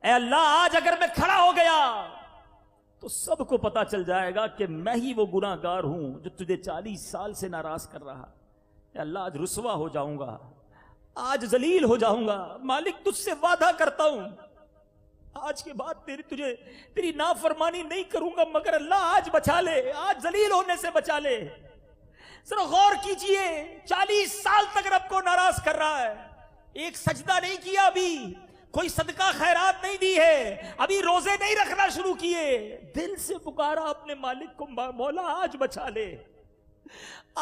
اے اللہ آج اگر میں کھڑا ہو گیا تو سب کو پتا چل جائے گا کہ میں ہی وہ گناہ گار ہوں جو تجھے 40 سال سے ناراض کر رہا. اے اللہ آج رسوا ہو جاؤں گا, آج ذلیل ہو جاؤں گا. مالک تجھ سے وعدہ کرتا ہوں آج کے بعد تیری نافرمانی نہیں کروں گا, مگر اللہ آج بچا لے, آج ذلیل ہونے سے بچا لے. ذرا غور کیجئے, 40 سال تک رب کو ناراض کر رہا ہے, ایک سجدہ نہیں کیا, ابھی کوئی صدقہ خیرات نہیں دی ہے, ابھی روزے نہیں رکھنا شروع کیے, دل سے پکارا اپنے مالک کو, مولا آج بچا لے,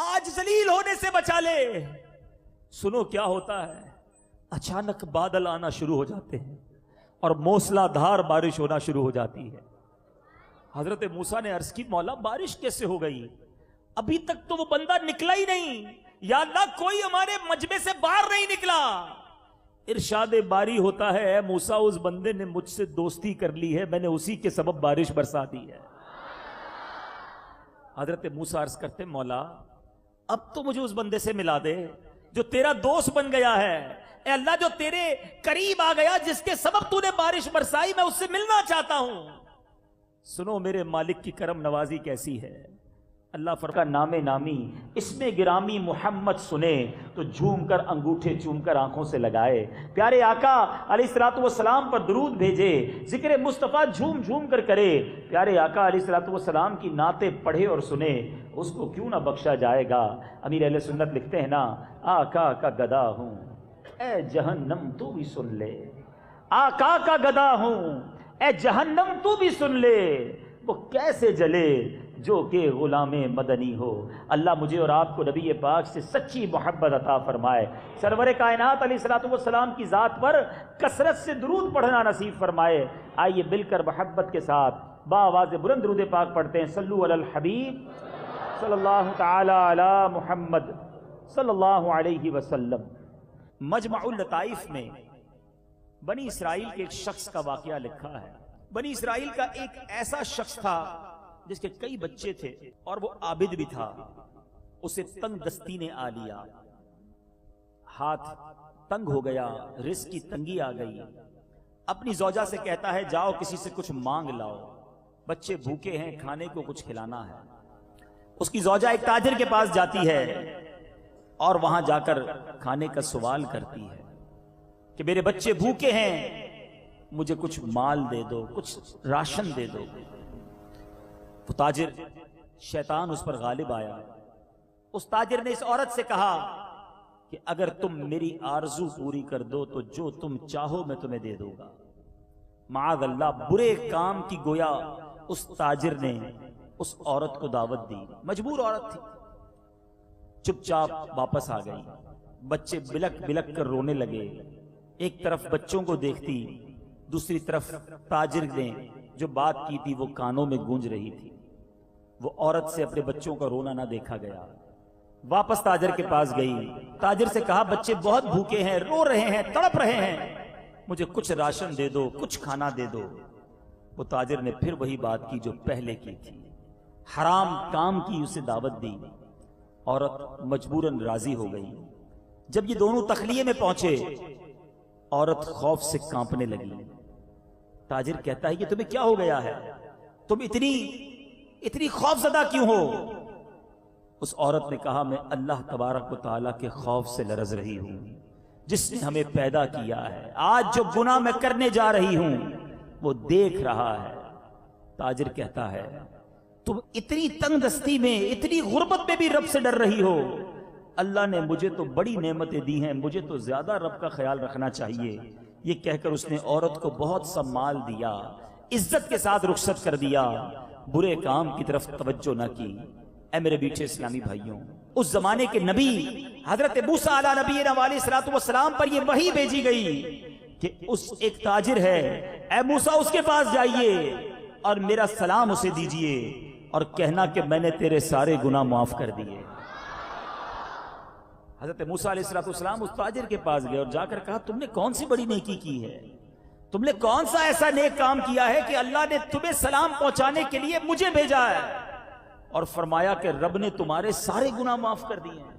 آج ذلیل ہونے سے بچا لے. سنو کیا ہوتا ہے, اچانک بادل آنا شروع ہو جاتے ہیں اور موسلا دھار بارش ہونا شروع ہو جاتی ہے. حضرت موسیٰ نے عرض کی مولا بارش کیسے ہو گئی, ابھی تک تو وہ بندہ نکلا ہی نہیں, یا اللہ کوئی ہمارے مجمع سے باہر نہیں نکلا. ارشاد باری ہوتا ہے اے موسیٰ اس بندے نے مجھ سے دوستی کر لی ہے, میں نے اسی کے سبب بارش برسا دی ہے. حضرت موسیٰ عرض کرتے مولا اب تو مجھے اس بندے سے ملا دے جو تیرا دوست بن گیا ہے. اے اللہ جو تیرے قریب آ گیا, جس کے سبب تو نے بارش برسائی, میں اس سے ملنا چاہتا ہوں. سنو میرے مالک کی کرم نوازی کیسی ہے. اللہ فرقہ نام نامی اس میں گرامی محمد سنے تو جھوم کر انگوٹھے چوم کر آنکھوں سے لگائے. پیارے آقا علیہ الصلوۃ والسلام پر درود بھیجے, ذکر مصطفیٰ جھوم جھوم کر کرے. پیارے آقا علیہ الصلوۃ والسلام کی نعتیں پڑھے اور سنے, اس کو کیوں نہ بخشا جائے گا. امیر اہل سنت لکھتے ہیں نا, آقا کا گدا ہوں اے جہنم تو بھی سن لے, آقا کا گدا ہوں اے جہنم تو بھی سن لے, وہ کیسے جلے جو کہ غلام مدنی ہو. اللہ مجھے اور آپ کو نبی پاک سے سچی محبت عطا فرمائے, سرور کائنات علیہ الصلوۃ والسلام کی ذات پر کثرت سے درود پڑھنا نصیب فرمائے. آئیے مل کر محبت کے ساتھ باآواز بلند درود پاک پڑھتے ہیں. صلو علی الحبیب صلی اللہ تعالی علی محمد صلی اللہ علیہ وسلم. مجمع اللطائف میں بنی اسرائیل کے ایک شخص کا واقعہ لکھا ہے. بنی اسرائیل کا ایک ایسا شخص تھا جس کے کئی بچے تھے اور وہ عابد بھی تھا. اسے تنگ دستی نے آ لیا, ہاتھ تنگ ہو گیا, رزق کی تنگی آ گئی. اپنی زوجہ سے کہتا ہے جاؤ کسی سے کچھ مانگ لاؤ, بچے بھوکے ہیں, کھانے کو کچھ کھلانا ہے. اس کی زوجہ ایک تاجر کے پاس جاتی ہے اور وہاں جا کر کھانے کا سوال کرتی ہے کہ میرے بچے بھوکے ہیں, مجھے کچھ مال دے دو, کچھ راشن دے دو. وہ تاجر, شیطان اس پر غالب آیا. اس تاجر نے اس عورت سے کہا کہ اگر تم میری آرزو پوری کر دو تو جو تم چاہو میں تمہیں دے دوں گا. معاذ اللہ, برے کام کی گویا اس تاجر نے اس عورت کو دعوت دی. مجبور عورت تھی, چپ چاپ واپس آ گئی. بچے بلک بلک کر رونے لگے. ایک طرف بچوں کو دیکھتی, دوسری طرف تاجر نے جو بات کی تھی وہ کانوں میں گونج رہی تھی. وہ عورت سے اپنے بچوں کا رونا نہ دیکھا گیا. واپس تاجر کے پاس گئی, تاجر سے کہا بچے بہت بھوکے ہیں, رو رہے ہیں, تڑپ رہے ہیں, مجھے کچھ راشن دے دو, کچھ کھانا دے دو. وہ تاجر نے پھر وہی بات کی جو پہلے کی تھی, حرام کام کی اسے دعوت دی. عورت مجبوراً راضی ہو گئی. جب یہ دونوں تخلیے میں پہنچے, عورت خوف سے کانپنے لگی. تاجر کہتا ہے کہ تمہیں کیا ہو گیا ہے, تم اتنی خوف زدہ کیوں ہو؟ اس عورت نے کہا میں اللہ تبارک و تعالیٰ کے خوف سے لرز رہی ہوں جس نے ہمیں پیدا کیا ہے. آج جو گناہ میں کرنے جا رہی ہوں وہ دیکھ رہا ہے. تاجر کہتا ہے تم اتنی تنگ دستی میں, اتنی غربت میں بھی رب سے ڈر رہی ہو. اللہ نے مجھے تو بڑی نعمتیں دی ہیں, مجھے تو زیادہ رب کا خیال رکھنا چاہیے. یہ کہہ کر اس نے عورت کو بہت سا مال دیا, عزت کے ساتھ رخصت کر دیا, برے کام کی طرف توجہ نہ کی. اے میرے بیٹے اسلامی بھائیوں, اس زمانے کے نبی حضرت موسیٰ علیہ نبینا علیہ الصلوۃ والسلام پر یہ وحی بھیجی گئی کہ اس ایک تاجر ہے, اے موسیٰ اس کے پاس جائیے اور میرا سلام اسے دیجئے اور کہنا کہ میں نے تیرے سارے گناہ معاف کر دیے. حضرت موسیٰ علیہ السلام اس تاجر کے پاس گئے اور جا کر کہا تم نے کون سی بڑی نیکی کی ہے, تم نے کون سا ایسا نیک کام کیا ہے کہ اللہ نے تمہیں سلام پہنچانے کے لیے مجھے بھیجا ہے. اور فرمایا کہ رب نے تمہارے سارے گناہ معاف کر دیے ہیں.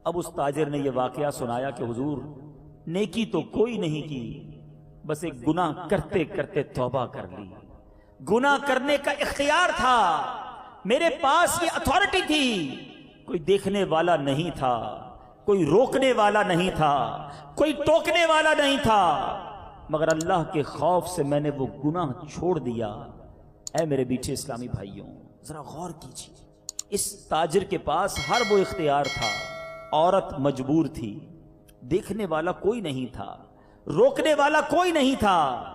اب اس تاجر نے یہ واقعہ سنایا کہ حضور نیکی تو کوئی نہیں کی, بس ایک گناہ کرتے کرتے توبہ کر لی. گناہ کرنے کا اختیار تھا, میرے پاس یہ اتھارٹی تھی, کوئی دیکھنے والا نہیں تھا, کوئی روکنے والا نہیں تھا, کوئی ٹوکنے والا نہیں تھا, مگر اللہ کے خوف سے میں نے وہ گناہ چھوڑ دیا. اے میرے بیٹے اسلامی بھائیوں, ذرا غور کیجیے, اس تاجر کے پاس ہر وہ اختیار تھا, عورت مجبور تھی, دیکھنے والا کوئی نہیں تھا, روکنے والا کوئی نہیں تھا,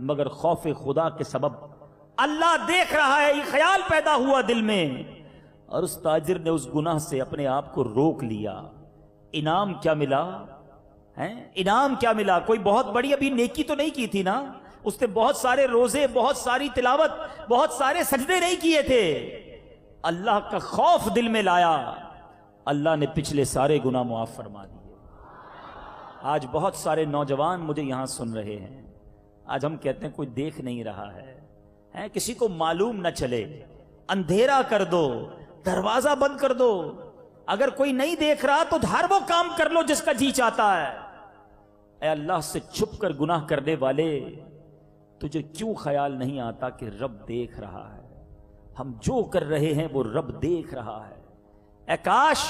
مگر خوف خدا کے سبب اللہ دیکھ رہا ہے, یہ خیال پیدا ہوا دل میں, اور اس تاجر نے اس گناہ سے اپنے آپ کو روک لیا. انعام کیا ملا ہے؟ انعام کیا ملا؟ کوئی بہت بڑی ابھی نیکی تو نہیں کی تھی نا, اس نے بہت سارے روزے, بہت ساری تلاوت, بہت سارے سجدے نہیں کیے تھے. اللہ کا خوف دل میں لایا, اللہ نے پچھلے سارے گناہ معاف فرما دیے. آج بہت سارے نوجوان مجھے یہاں سن رہے ہیں, آج ہم کہتے ہیں کوئی دیکھ نہیں رہا ہے, کسی کو معلوم نہ چلے, اندھیرا کر دو, دروازہ بند کر دو, اگر کوئی نہیں دیکھ رہا تو ہر وہ کام کر لو جس کا جی چاہتا ہے. اے اللہ سے چھپ کر گناہ کرنے والے, تجھے کیوں خیال نہیں آتا کہ رب دیکھ رہا ہے؟ ہم جو کر رہے ہیں وہ رب دیکھ رہا ہے. اے کاش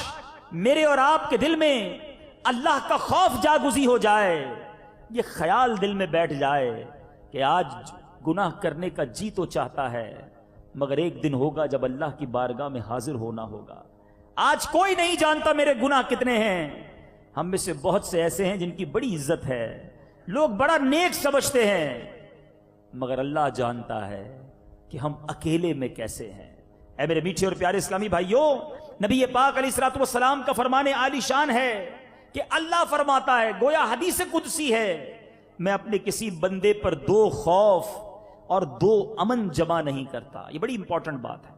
میرے اور آپ کے دل میں اللہ کا خوف جاگزی ہو جائے, یہ خیال دل میں بیٹھ جائے کہ آج گناہ کرنے کا جی تو چاہتا ہے, مگر ایک دن ہوگا جب اللہ کی بارگاہ میں حاضر ہونا ہوگا. آج کوئی نہیں جانتا میرے گناہ کتنے ہیں. ہم میں سے بہت سے ایسے ہیں جن کی بڑی عزت ہے, لوگ بڑا نیک سمجھتے ہیں, مگر اللہ جانتا ہے کہ ہم اکیلے میں کیسے ہیں. اے میرے میٹھے اور پیارے اسلامی بھائیوں, نبی پاک علیہ الصلوۃ والسلام کا فرمان عالی شان ہے کہ اللہ فرماتا ہے, گویا حدیث قدسی ہے, میں اپنے کسی بندے پر 2 خوف اور 2 امن جمع نہیں کرتا. یہ بڑی امپورٹنٹ بات ہے.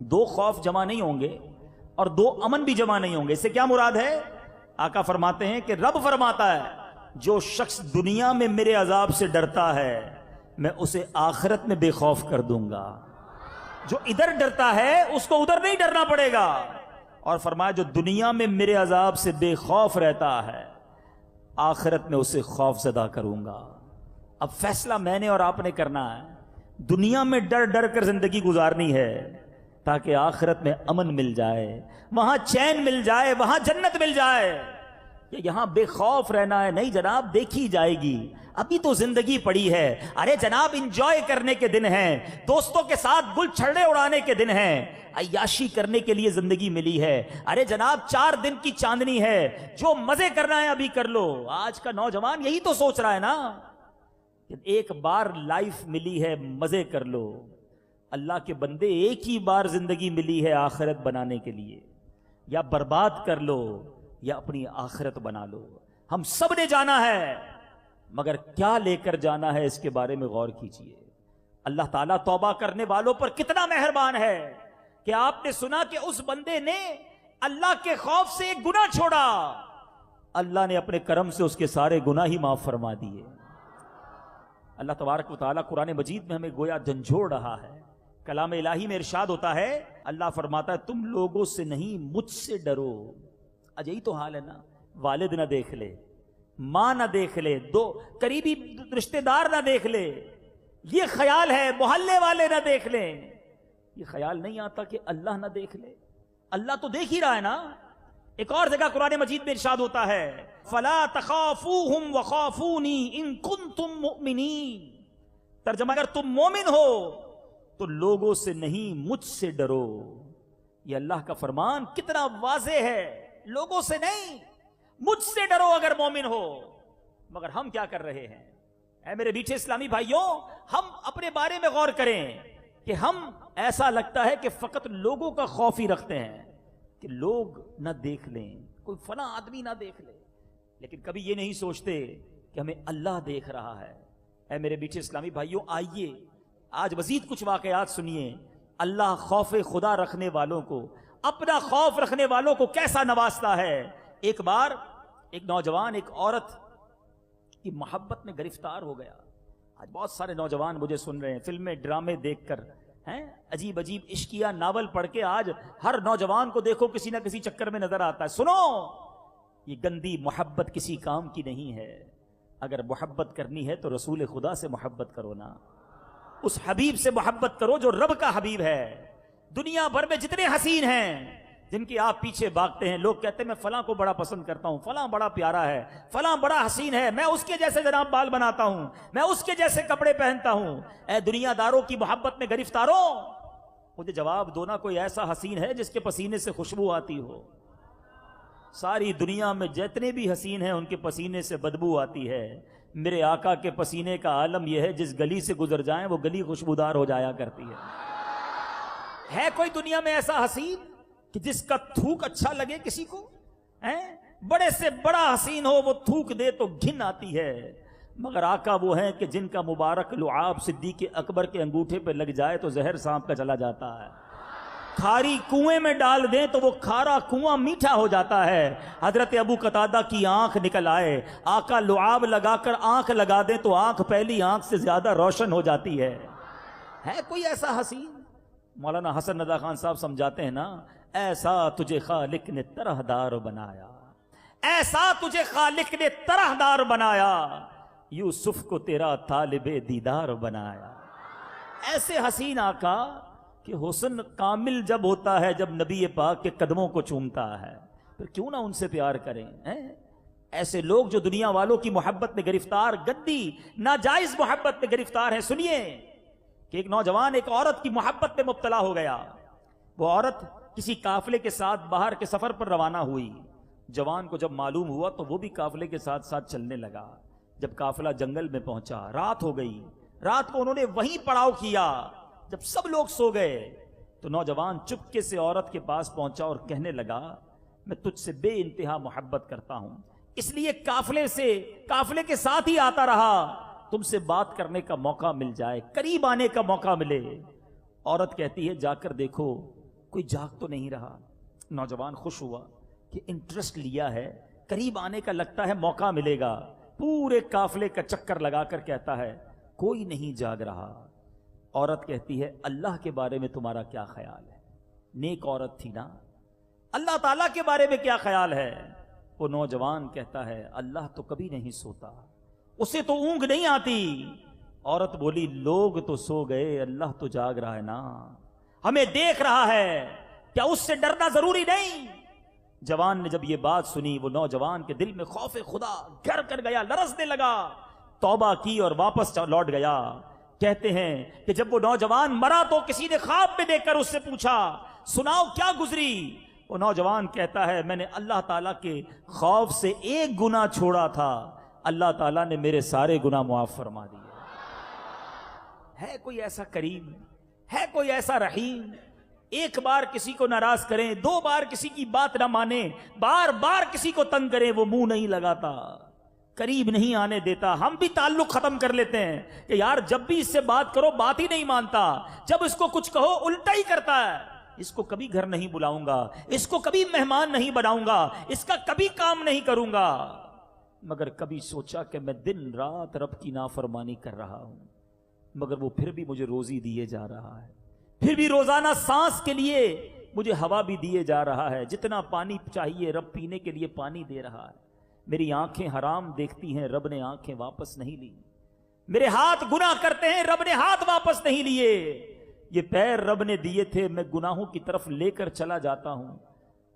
2 خوف جمع نہیں ہوں گے اور 2 امن بھی جمع نہیں ہوں گے. اس سے کیا مراد ہے؟ آقا فرماتے ہیں کہ رب فرماتا ہے, جو شخص دنیا میں میرے عذاب سے ڈرتا ہے میں اسے آخرت میں بے خوف کر دوں گا. جو ادھر ڈرتا ہے اس کو ادھر نہیں ڈرنا پڑے گا. اور فرمایا جو دنیا میں میرے عذاب سے بے خوف رہتا ہے آخرت میں اسے خوف زدہ کروں گا. اب فیصلہ میں نے اور آپ نے کرنا ہے. دنیا میں ڈر ڈر کر زندگی گزارنی ہے تاکہ آخرت میں امن مل جائے, وہاں چین مل جائے, وہاں جنت مل جائے. یہاں بے خوف رہنا ہے نہیں جناب, دیکھی جائے گی, ابھی تو زندگی پڑی ہے. ارے جناب انجوائے کرنے کے دن ہیں, دوستوں کے ساتھ گل چھڑے اڑانے کے دن ہیں, عیاشی کرنے کے لیے زندگی ملی ہے. ارے جناب 4 دن کی چاندنی ہے, جو مزے کرنا ہے ابھی کر لو. آج کا نوجوان یہی تو سوچ رہا ہے نا کہ ایک بار لائف ملی ہے, مزے کر لو. اللہ کے بندے, ایک ہی بار زندگی ملی ہے آخرت بنانے کے لیے, یا برباد کر لو یا اپنی آخرت بنا لو. ہم سب نے جانا ہے, مگر کیا لے کر جانا ہے اس کے بارے میں غور کیجئے. اللہ تعالیٰ توبہ کرنے والوں پر کتنا مہربان ہے کہ آپ نے سنا کہ اس بندے نے اللہ کے خوف سے ایک گناہ چھوڑا, اللہ نے اپنے کرم سے اس کے سارے گناہ ہی معاف فرما دیے. اللہ تبارک و تعالیٰ قرآن مجید میں ہمیں گویا جھنجھوڑ رہا ہے. کلام الہی میں ارشاد ہوتا ہے, اللہ فرماتا ہے تم لوگوں سے نہیں مجھ سے ڈرو. یہی تو حال ہے نا, والد نہ دیکھ لے, ماں نہ دیکھ لے, 2 قریبی رشتہ دار نہ دیکھ لے, یہ خیال ہے, محلے والے نہ دیکھ لیں, یہ خیال نہیں آتا کہ اللہ نہ دیکھ لے. اللہ تو دیکھ ہی رہا ہے نا. ایک اور جگہ قرآن مجید میں ارشاد ہوتا ہے فَلَا تَخَافُوهُمْ وَخَافُونِي إِن كُنتُم مُؤْمِنِينَ. ترجمہ اگر تم مومن ہو تو لوگوں سے نہیں مجھ سے ڈرو. یہ اللہ کا فرمان کتنا واضح ہے, لوگوں سے نہیں مجھ سے ڈرو اگر مومن ہو. مگر ہم کیا کر رہے ہیں؟ اے میرے میٹھے اسلامی بھائیوں, ہم اپنے بارے میں غور کریں کہ ہم ایسا لگتا ہے کہ فقط لوگوں کا خوف ہی رکھتے ہیں کہ لوگ نہ دیکھ لیں, کوئی فلاں آدمی نہ دیکھ لے, لیکن کبھی یہ نہیں سوچتے کہ ہمیں اللہ دیکھ رہا ہے. اے میرے میٹھے اسلامی بھائیوں, آئیے آج مزید کچھ واقعات سنیے. اللہ خوف خدا رکھنے والوں کو, اپنا خوف رکھنے والوں کو کیسا نوازتا ہے. ایک بار ایک نوجوان ایک عورت کی محبت میں گرفتار ہو گیا. آج بہت سارے نوجوان مجھے سن رہے ہیں, فلمیں ڈرامے دیکھ کر, عجیب عجیب عشقیہ ناول پڑھ کے آج ہر نوجوان کو دیکھو کسی نہ کسی چکر میں نظر آتا ہے. سنو, یہ گندی محبت کسی کام کی نہیں ہے. اگر محبت کرنی ہے تو رسول خدا سے محبت کرو نا، اس حبیب سے محبت کرو جو رب کا حبیب ہے۔ دنیا بھر میں جتنے حسین ہیں جن کی آپ پیچھے بھاگتے ہیں، لوگ کہتے ہیں میں فلاں کو بڑا پسند کرتا ہوں، فلاں بڑا پیارا ہے، فلاں بڑا حسین ہے، میں اس کے جیسے جناب بال بناتا ہوں، میں اس کے جیسے کپڑے پہنتا ہوں۔ اے دنیا داروں کی محبت میں گرفتاروں، مجھے جواب دو نا، کوئی ایسا حسین ہے جس کے پسینے سے خوشبو آتی ہو؟ ساری دنیا میں جتنے بھی حسین ہیں ان کے پسینے سے بدبو آتی ہے، میرے آقا کے پسینے کا عالم یہ ہے جس گلی سے گزر جائیں وہ گلی خوشبودار ہو جایا کرتی ہے کوئی دنیا میں ایسا حسین کہ جس کا تھوک اچھا لگے کسی کو؟ بڑے سے بڑا حسین ہو وہ تھوک دے تو گھن آتی ہے، مگر آقا وہ ہیں کہ جن کا مبارک لعاب صدیق اکبر کے انگوٹھے پہ لگ جائے تو زہر سانپ کا چلا جاتا ہے، کھاری کنویں میں ڈال دیں تو وہ کھارا کنواں میٹھا ہو جاتا ہے۔ حضرت ابو قتادہ کی آنکھ نکل آئے، آقا لعاب لگا کر آنکھ لگا دیں تو آنکھ پہلی آنکھ سے زیادہ روشن ہو جاتی ہے کوئی ایسا حسین؟ مولانا حسن رضا خان صاحب سمجھاتے ہیں نا، ایسا تجھے خالق نے طرح دار بنایا، ایسا تجھے خالق نے طرح دار بنایا، یوسف کو تیرا طالب دیدار بنایا۔ ایسے حسین آقا کہ حسن کامل جب ہوتا ہے جب نبی پاک کے قدموں کو چومتا ہے، پھر کیوں نہ ان سے پیار کریں؟ ایسے لوگ جو دنیا والوں کی محبت میں گرفتار، گندی ناجائز محبت میں گرفتار ہیں۔ سنیے کہ ایک نوجوان ایک عورت کی محبت میں مبتلا ہو گیا، وہ عورت کسی قافلے کے ساتھ باہر کے سفر پر روانہ ہوئی، جوان کو جب معلوم ہوا تو وہ بھی قافلے کے ساتھ ساتھ چلنے لگا۔ جب قافلہ جنگل میں پہنچا، رات ہو گئی، رات کو انہوں نے وہیں پڑاؤ کیا۔ جب سب لوگ سو گئے تو نوجوان چپکے سے عورت کے پاس پہنچا اور کہنے لگا، میں تجھ سے بے انتہا محبت کرتا ہوں، اس لیے قافلے کے ساتھ ہی آتا رہا، تم سے بات کرنے کا موقع مل جائے، قریب آنے کا موقع ملے۔ عورت کہتی ہے جا کر دیکھو کوئی جاگ تو نہیں رہا۔ نوجوان خوش ہوا کہ انٹرسٹ لیا ہے، قریب آنے کا لگتا ہے موقع ملے گا، پورے قافلے کا چکر لگا کر کہتا ہے کوئی نہیں جاگ رہا۔ عورت کہتی ہے اللہ کے بارے میں تمہارا کیا خیال ہے؟ نیک عورت تھی نا، اللہ تعالیٰ کے بارے میں کیا خیال ہے؟ وہ نوجوان کہتا ہے اللہ تو کبھی نہیں سوتا، اسے تو اونگ نہیں آتی۔ عورت بولی لوگ تو سو گئے، اللہ تو جاگ رہا ہے نا، ہمیں دیکھ رہا ہے، کیا اس سے ڈرنا ضروری نہیں؟ جوان نے جب یہ بات سنی، وہ نوجوان کے دل میں خوف خدا گھر کر گیا، لرزنے لگا، توبہ کی اور واپس لوٹ گیا۔ کہتے ہیں کہ جب وہ نوجوان مرا تو کسی نے خواب میں دیکھ کر اس سے پوچھا سناؤ کیا گزری؟ وہ نوجوان کہتا ہے میں نے اللہ تعالیٰ کے خوف سے ایک گناہ چھوڑا تھا، اللہ تعالیٰ نے میرے سارے گناہ معاف فرما دیے۔ ہے کوئی ایسا کریم؟ ہے کوئی ایسا رحیم؟ ایک بار کسی کو ناراض کریں، دو بار کسی کی بات نہ مانیں، بار بار کسی کو تنگ کریں، وہ منہ نہیں لگاتا، قریب نہیں آنے دیتا۔ ہم بھی تعلق ختم کر لیتے ہیں کہ یار جب بھی اس سے بات کرو بات ہی نہیں مانتا، جب اس کو کچھ کہو الٹا ہی کرتا ہے، اس کو کبھی گھر نہیں بلاؤں گا، اس کو کبھی مہمان نہیں بناؤں گا، اس کا کبھی کام نہیں کروں گا۔ مگر کبھی سوچا کہ میں دن رات رب کی نافرمانی کر رہا ہوں، مگر وہ پھر بھی مجھے روزی دیے جا رہا ہے، پھر بھی روزانہ سانس کے لیے مجھے ہوا بھی دیے جا رہا ہے، جتنا پانی چاہیے رب پینے کے لیے پانی دے رہا ہے۔ میری آنکھیں حرام دیکھتی ہیں، رب نے آنکھیں واپس نہیں لی، میرے ہاتھ گناہ کرتے ہیں، رب نے ہاتھ واپس نہیں لیے، یہ پیر رب نے دیے تھے، میں گناہوں کی طرف لے کر چلا جاتا ہوں،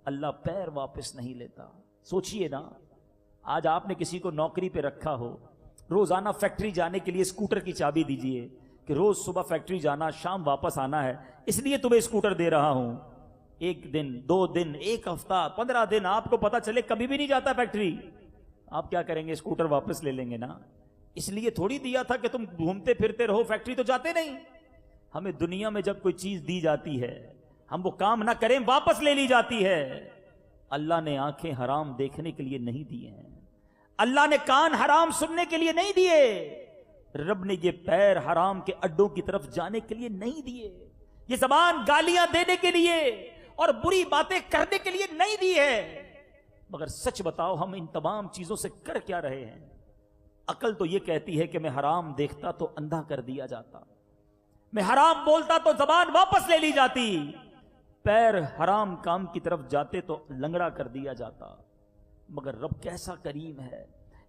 اللہ پیر واپس نہیں لیتا۔ سوچئے نا، آج آپ نے کسی کو نوکری پہ رکھا ہو، روزانہ فیکٹری جانے کے لیے اسکوٹر کی چابی دیجئے کہ روز صبح فیکٹری جانا، شام واپس آنا ہے، اس لیے تمہیں اسکوٹر دے رہا ہوں۔ ایک دن، دو دن، ایک ہفتہ، 15 دن آپ کو پتا چلے کبھی بھی نہیں جاتا فیکٹری، آپ کیا کریں گے؟ اسکوٹر واپس لے لیں گے نا۔ اس لیے تھوڑی دیا تھا کہ تم گھومتے پھرتے رہو، فیکٹری تو جاتے نہیں۔ ہمیں دنیا میں جب کوئی چیز دی جاتی ہے ہم وہ کام نہ کریں واپس لے لی جاتی ہے۔ اللہ نے آنکھیں حرام دیکھنے کے لیے نہیں دیے ہیں، اللہ نے کان حرام سننے کے لیے نہیں دیے، رب نے یہ پیر حرام کے اڈوں کی طرف جانے کے لیے نہیں دیے، یہ زبان گالیاں دینے کے لیے اور بری باتیں کرنے کے لیے نہیں دی ہے۔ مگر سچ بتاؤ ہم ان تمام چیزوں سے کر کیا رہے ہیں؟ عقل تو یہ کہتی ہے کہ میں حرام دیکھتا تو اندھا کر دیا جاتا، میں حرام بولتا تو زبان واپس لے لی جاتی، پیر حرام کام کی طرف جاتے تو لنگڑا کر دیا جاتا۔ مگر رب کیسا کریم ہے،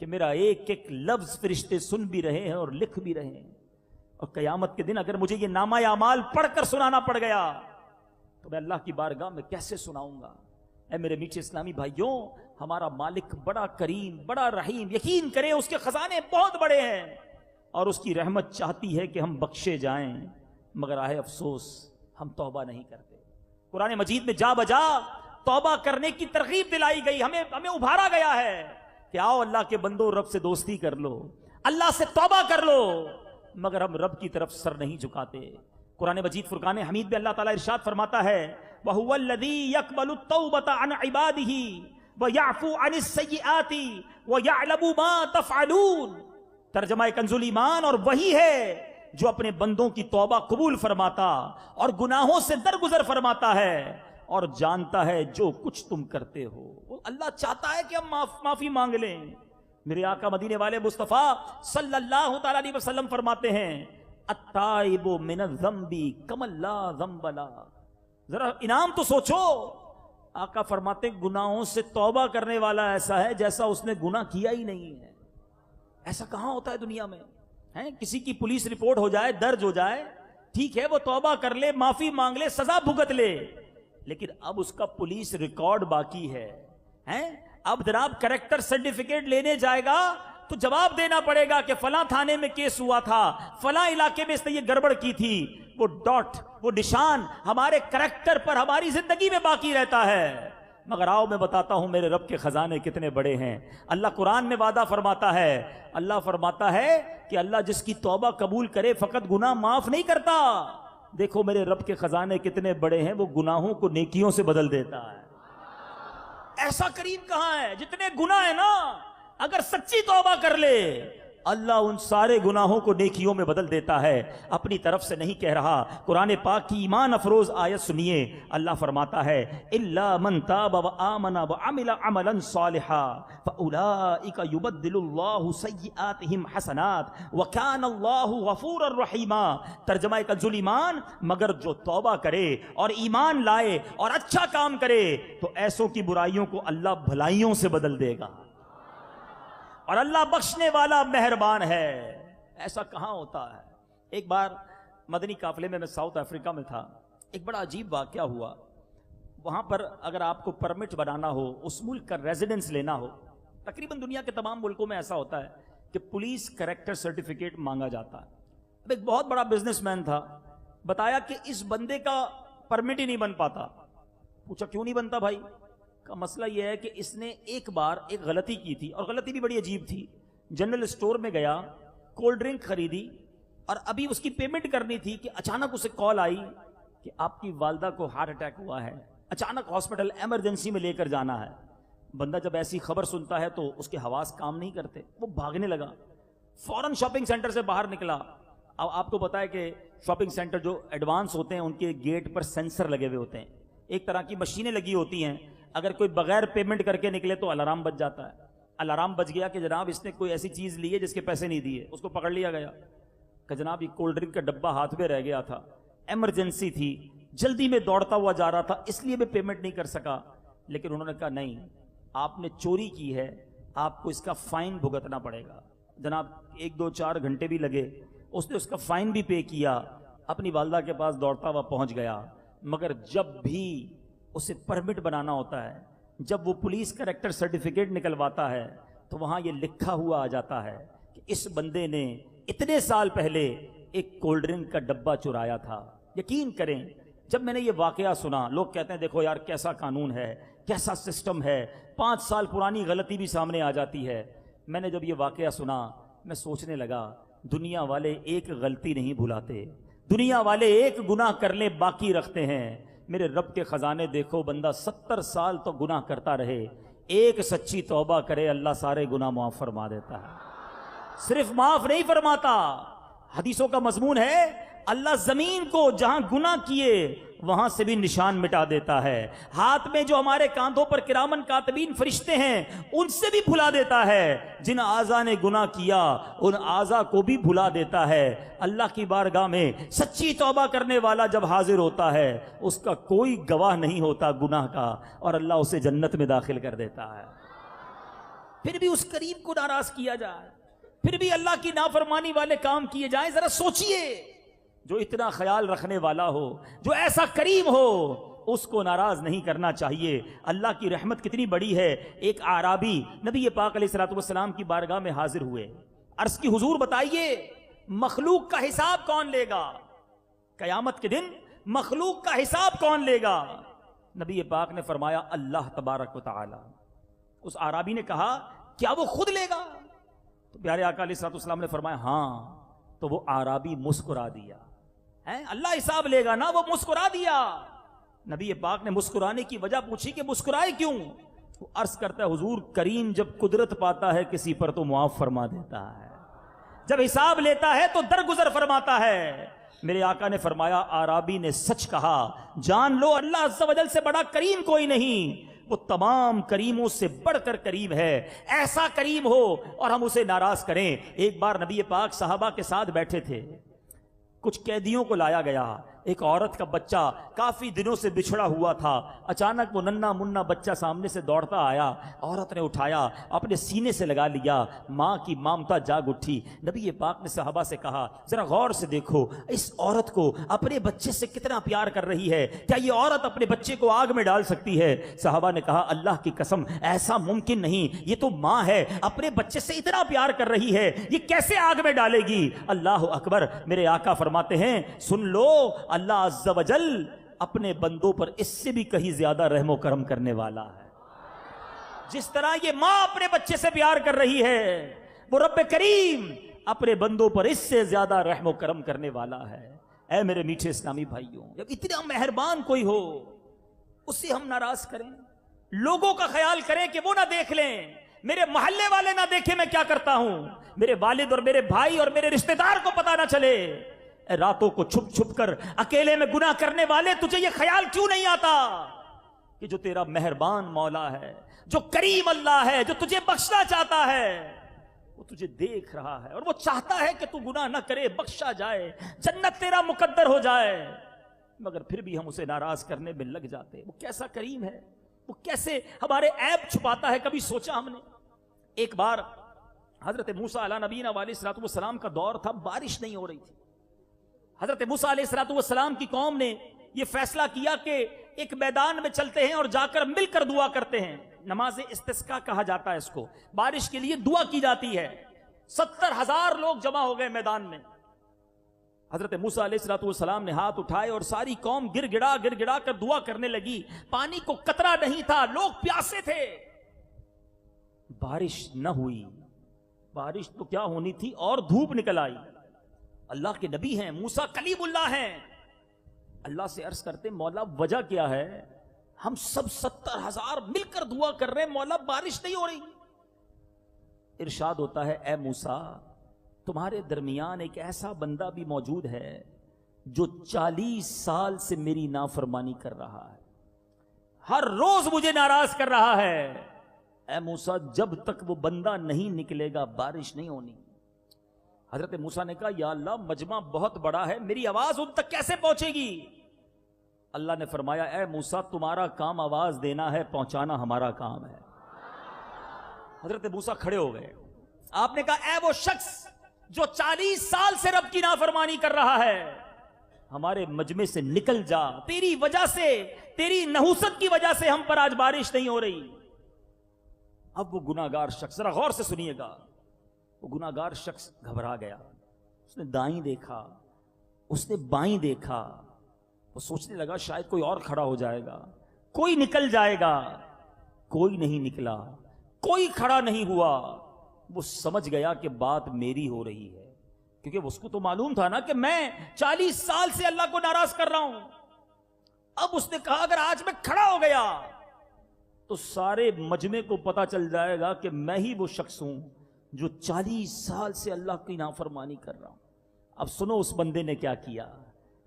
کہ میرا ایک ایک لفظ فرشتے سن بھی رہے ہیں اور لکھ بھی رہے ہیں، اور قیامت کے دن اگر مجھے یہ نامہ اعمال پڑھ کر سنانا پڑ گیا تو میں اللہ کی بارگاہ میں کیسے سناؤں گا؟ اے میرے میٹھے اسلامی بھائیوں، ہمارا مالک بڑا کریم، بڑا رحیم، یقین کریں اس کے خزانے بہت بڑے ہیں، اور اس کی رحمت چاہتی ہے کہ ہم بخشے جائیں، مگر آہ افسوس ہم توبہ نہیں کرتے۔ قرآن مجید میں جا بجا توبہ کرنے کی ترغیب دلائی گئی، ہمیں ابھارا گیا ہے کہ آؤ اللہ کے بندو، رب سے دوستی کر لو، اللہ سے توبہ کر لو، مگر ہم رب کی طرف سر نہیں جھکاتے۔ قرآن مجید فرقان حمید میں اللہ تعالیٰ ارشاد فرماتا ہے وَهُوَ الَّذِي يَقْبَلُ التَّوْبَةَ عَنْ عِبَادِهِ وَيَعْفُو عَنِ السَّيِّئَاتِ وَيَعْلَمُ مَا تَفْعَلُونَ۔ ترجمہ کنز الایمان، اور وہی ہے جو اپنے بندوں کی توبہ قبول فرماتا اور گناہوں سے درگزر فرماتا ہے اور جانتا ہے جو کچھ تم کرتے ہو۔ وہ اللہ چاہتا ہے کہ ہم معافی مانگ لیں۔ میرے آقا مدینے والے مصطفیٰ صلی اللہ تعالی علیہ وسلم فرماتے ہیں التائب من الذنب کمن لا ذنب له۔ ذرا انعام تو سوچو، آقا فرماتے ہیں گناہوں سے توبہ کرنے والا ایسا ہے جیسا اس نے گناہ کیا ہی نہیں ہے۔ ایسا کہاں ہوتا ہے دنیا میں؟ کسی کی پولیس رپورٹ ہو جائے، درج ہو جائے، ٹھیک ہے وہ توبہ کر لے، معافی مانگ لے، سزا بھگت لے، لیکن اب اس کا پولیس ریکارڈ باقی ہے۔ اب جناب کریکٹر سرٹیفکیٹ لینے جائے گا تو جواب دینا پڑے گا کہ فلاں تھانے میں کیس ہوا تھا، فلاں علاقے میں اس نے یہ گڑبڑ کی تھی۔ وہ ڈاٹ، وہ نشان ہمارے کریکٹر پر، ہماری زندگی میں باقی رہتا ہے۔ مگر آؤ میں بتاتا ہوں میرے رب کے خزانے کتنے بڑے ہیں۔ اللہ قرآن میں وعدہ فرماتا ہے، اللہ فرماتا ہے کہ اللہ جس کی توبہ قبول کرے فقط گناہ معاف نہیں کرتا، دیکھو میرے رب کے خزانے کتنے بڑے ہیں، وہ گناہوں کو نیکیوں سے بدل دیتا ہے۔ ایسا کریم کہاں ہے؟ جتنے گناہ ہیں نا، اگر سچی توبہ کر لے اللہ ان سارے گناہوں کو نیکیوں میں بدل دیتا ہے۔ اپنی طرف سے نہیں کہہ رہا، قرآن پاک کی ایمان افروز آیت سنیے، اللہ فرماتا ہے الا من تاب وآمن وعمل عملا صالحا فاولئک یبدل اللہ سیئاتہم حسنات وکان اللہ غفورا رحیما۔ ترجمہ کنز الایمان، مگر جو توبہ کرے اور ایمان لائے اور اچھا کام کرے تو ایسوں کی برائیوں کو اللہ بھلائیوں سے بدل دے گا، اور اللہ بخشنے والا مہربان ہے۔ ایسا کہاں ہوتا ہے؟ ایک بار مدنی قافلے میں ساؤتھ افریقہ میں تھا، ایک بڑا عجیب واقعہ ہوا۔ وہاں پر اگر آپ کو پرمٹ بنانا ہو، اس ملک کا ریزیڈنس لینا ہو، تقریباً دنیا کے تمام ملکوں میں ایسا ہوتا ہے کہ پولیس کریکٹر سرٹیفکیٹ مانگا جاتا ہے۔ اب ایک بہت بڑا بزنس مین تھا، بتایا کہ اس بندے کا پرمٹ ہی نہیں بن پاتا۔ پوچھا کیوں نہیں بنتا بھائی؟ کا مسئلہ یہ ہے کہ اس نے ایک بار ایک غلطی کی تھی، اور غلطی بھی بڑی عجیب تھی۔ جنرل اسٹور میں گیا، کولڈ ڈرنک خریدی، اور ابھی اس کی پیمنٹ کرنی تھی کہ اچانک اسے کال آئی کہ آپ کی والدہ کو ہارٹ اٹیک ہوا ہے، اچانک ہاسپٹل ایمرجنسی میں لے کر جانا ہے۔ بندہ جب ایسی خبر سنتا ہے تو اس کے حواس کام نہیں کرتے، وہ بھاگنے لگا، فوراً شاپنگ سینٹر سے باہر نکلا۔ اب آپ کو پتا ہے کہ شاپنگ سینٹر جو ایڈوانس ہوتے ہیں ان کے گیٹ پر سینسر لگے ہوئے ہوتے ہیں، ایک طرح کی مشینیں لگی ہوتی ہیں، اگر کوئی بغیر پیمنٹ کر کے نکلے تو الارم بج جاتا ہے۔ الارم بج گیا کہ جناب اس نے کوئی ایسی چیز لی ہے جس کے پیسے نہیں دیے، اس کو پکڑ لیا گیا کہ جناب یہ کولڈ ڈرنک کا ڈبہ ہاتھ میں رہ گیا تھا، ایمرجنسی تھی، جلدی میں دوڑتا ہوا جا رہا تھا، اس لیے میں پیمنٹ نہیں کر سکا۔ لیکن انہوں نے کہا نہیں، آپ نے چوری کی ہے، آپ کو اس کا فائن بھگتنا پڑے گا۔ جناب 1 2 4 گھنٹے بھی لگے، اس نے اس کا فائن بھی پے کیا، اپنی والدہ کے پاس دوڑتا ہوا پہنچ گیا۔ مگر جب بھی اسے پرمٹ بنانا ہوتا ہے، جب وہ پولیس کریکٹر سرٹیفکیٹ نکلواتا ہے تو وہاں یہ لکھا ہوا آ جاتا ہے کہ اس بندے نے اتنے سال پہلے ایک کولڈ ڈرنک کا ڈبہ چرایا تھا۔ یقین کریں جب میں نے یہ واقعہ سنا، لوگ کہتے ہیں دیکھو یار کیسا قانون ہے، کیسا سسٹم ہے، 5 سال پرانی غلطی بھی سامنے آ جاتی ہے۔ میں نے جب یہ واقعہ سنا میں سوچنے لگا دنیا والے ایک غلطی نہیں بھلاتے، دنیا والے ایک گناہ کرنے باقی رکھتے ہیں۔ میرے رب کے خزانے دیکھو، بندہ 70 سال تو گناہ کرتا رہے، ایک سچی توبہ کرے اللہ سارے گناہ معاف فرما دیتا ہے۔ صرف معاف نہیں فرماتا، حدیثوں کا مضمون ہے اللہ زمین کو جہاں گناہ کیے وہاں سے بھی نشان مٹا دیتا ہے، ہاتھ میں جو ہمارے کاندھوں پر کرامن کاتبین فرشتے ہیں ان سے بھی بھلا دیتا ہے، جن اعضاء نے گناہ کیا ان اعضاء کو بھی بھلا دیتا ہے۔ اللہ کی بارگاہ میں سچی توبہ کرنے والا جب حاضر ہوتا ہے اس کا کوئی گواہ نہیں ہوتا گناہ کا، اور اللہ اسے جنت میں داخل کر دیتا ہے۔ پھر بھی اس کریم کو ناراض کیا جائے, پھر بھی اللہ کی نافرمانی والے کام کیے جائیں. ذرا سوچئے, جو اتنا خیال رکھنے والا ہو, جو ایسا کریم ہو, اس کو ناراض نہیں کرنا چاہیے. اللہ کی رحمت کتنی بڑی ہے. ایک اعرابی نبی پاک علیہ الصلوۃ والسلام کی بارگاہ میں حاضر ہوئے, عرض کی حضور بتائیے مخلوق کا حساب کون لے گا؟ قیامت کے دن مخلوق کا حساب کون لے گا؟ نبی پاک نے فرمایا اللہ تبارک و تعالی. اس اعرابی نے کہا کیا وہ خود لے گا؟ تو پیارے آقا علیہ الصلوۃ والسلام نے فرمایا ہاں. تو وہ اعرابی مسکرا دیا. اللہ حساب لے گا نا, وہ مسکرا دیا. نبی پاک نے مسکرانے کی وجہ پوچھی کہ مسکرائے کیوں؟ وہ عرض کرتا ہے حضور کریم جب قدرت پاتا ہے کسی پر تو معاف فرما دیتا ہے, جب حساب لیتا ہے تو درگزر فرماتا ہے. میرے آقا نے فرمایا اعرابی نے سچ کہا, جان لو اللہ عز و جل سے بڑا کریم کوئی نہیں, وہ تمام کریموں سے بڑھ کر کریم ہے. ایسا کریم ہو اور ہم اسے ناراض کریں. ایک بار نبی پاک صحابہ کے ساتھ بیٹھے تھے, کچھ قیدیوں کو لایا گیا. ایک عورت کا بچہ کافی دنوں سے بچھڑا ہوا تھا. اچانک وہ ننھا منا بچہ سامنے سے دوڑتا آیا. عورت نے اٹھایا, اپنے سینے سے لگا لیا. ماں کی مامتا جاگ اٹھی. نبی پاک نے صحابہ سے کہا ذرا غور سے دیکھو اس عورت کو اپنے بچے سے کتنا پیار کر رہی ہے, کیا یہ عورت اپنے بچے کو آگ میں ڈال سکتی ہے؟ صحابہ نے کہا اللہ کی قسم ایسا ممکن نہیں, یہ تو ماں ہے, اپنے بچے سے اتنا پیار کر رہی ہے, یہ کیسے آگ میں ڈالے گی؟ اللہ اکبر. میرے آقا فرماتے ہیں سن لو اللہ عز و جل اپنے بندوں پر اس سے بھی کہیں زیادہ رحم و کرم کرنے والا ہے. جس طرح یہ ماں اپنے بچے سے پیار کر رہی ہے, وہ رب کریم اپنے بندوں پر اس سے زیادہ رحم و کرم کرنے والا ہے. اے میرے میٹھے اسلامی بھائیوں, جب اتنا مہربان کوئی ہو اسے ہم ناراض کریں, لوگوں کا خیال کریں کہ وہ نہ دیکھ لیں, میرے محلے والے نہ دیکھیں میں کیا کرتا ہوں, میرے والد اور میرے بھائی اور میرے رشتہ دار کو پتہ نہ چلے. راتوں کو چھپ چھپ کر اکیلے میں گناہ کرنے والے, تجھے یہ خیال کیوں نہیں آتا کہ جو تیرا مہربان مولا ہے, جو کریم اللہ ہے, جو تجھے بخشنا چاہتا ہے, وہ تجھے دیکھ رہا ہے اور وہ چاہتا ہے کہ تو گناہ نہ کرے, بخشا جائے, جنت تیرا مقدر ہو جائے, مگر پھر بھی ہم اسے ناراض کرنے میں لگ جاتے. وہ کیسا کریم ہے, وہ کیسے ہمارے عیب چھپاتا ہے. کبھی سوچا ہم نے؟ ایک بار حضرت موسیٰ علیہ نبینا علیہ الصلوۃ والسلام کا دور تھا, بارش نہیں ہو رہی تھی. حضرت موسیٰ علیہ الصلوۃ والسلام کی قوم نے یہ فیصلہ کیا کہ ایک میدان میں چلتے ہیں اور جا کر مل کر دعا کرتے ہیں. نماز استسقاء کہا جاتا ہے اس کو, بارش کے لیے دعا کی جاتی ہے. 70,000 لوگ جمع ہو گئے میدان میں. حضرت موسیٰ علیہ الصلوۃ والسلام نے ہاتھ اٹھائے اور ساری قوم گر گڑا کر دعا کرنے لگی. پانی کو قطرہ نہیں تھا, لوگ پیاسے تھے. بارش نہ ہوئی. بارش تو کیا ہونی تھی اور دھوپ نکل آئی. اللہ کے نبی ہیں, موسیٰ کلیم اللہ ہیں. اللہ سے عرض کرتے مولا وجہ کیا ہے, ہم سب 70,000 مل کر دعا کر رہے ہیں, مولا بارش نہیں ہو رہی. ارشاد ہوتا ہے اے موسیٰ تمہارے درمیان ایک ایسا بندہ بھی موجود ہے جو 40 سال سے میری نافرمانی کر رہا ہے, ہر روز مجھے ناراض کر رہا ہے. اے موسیٰ جب تک وہ بندہ نہیں نکلے گا بارش نہیں ہونی. حضرت موسیٰ نے کہا یا اللہ مجمع بہت بڑا ہے, میری آواز ان تک کیسے پہنچے گی؟ اللہ نے فرمایا اے موسیٰ تمہارا کام آواز دینا ہے, پہنچانا ہمارا کام ہے. حضرت موسیٰ کھڑے ہو گئے. آپ نے کہا اے وہ شخص جو 40 سال سے رب کی نافرمانی کر رہا ہے, ہمارے مجمع سے نکل جا, تیری وجہ سے, تیری نحوست کی وجہ سے ہم پر آج بارش نہیں ہو رہی. اب وہ گناہگار شخص, ذرا غور سے سنیے گا, وہ گناہگار شخص گھبرا گیا. اس نے دائیں دیکھا, اس نے بائیں دیکھا, وہ سوچنے لگا شاید کوئی اور کھڑا ہو جائے گا, کوئی نکل جائے گا. کوئی نہیں نکلا, کوئی کھڑا نہیں ہوا. وہ سمجھ گیا کہ بات میری ہو رہی ہے, کیونکہ اس کو تو معلوم تھا نا کہ میں 40 سال سے اللہ کو ناراض کر رہا ہوں. اب اس نے کہا اگر آج میں کھڑا ہو گیا تو سارے مجمع کو پتا چل جائے گا کہ میں ہی وہ شخص ہوں جو 40 سال سے اللہ کی نافرمانی کر رہا ہوں. اب سنو اس بندے نے کیا کیا.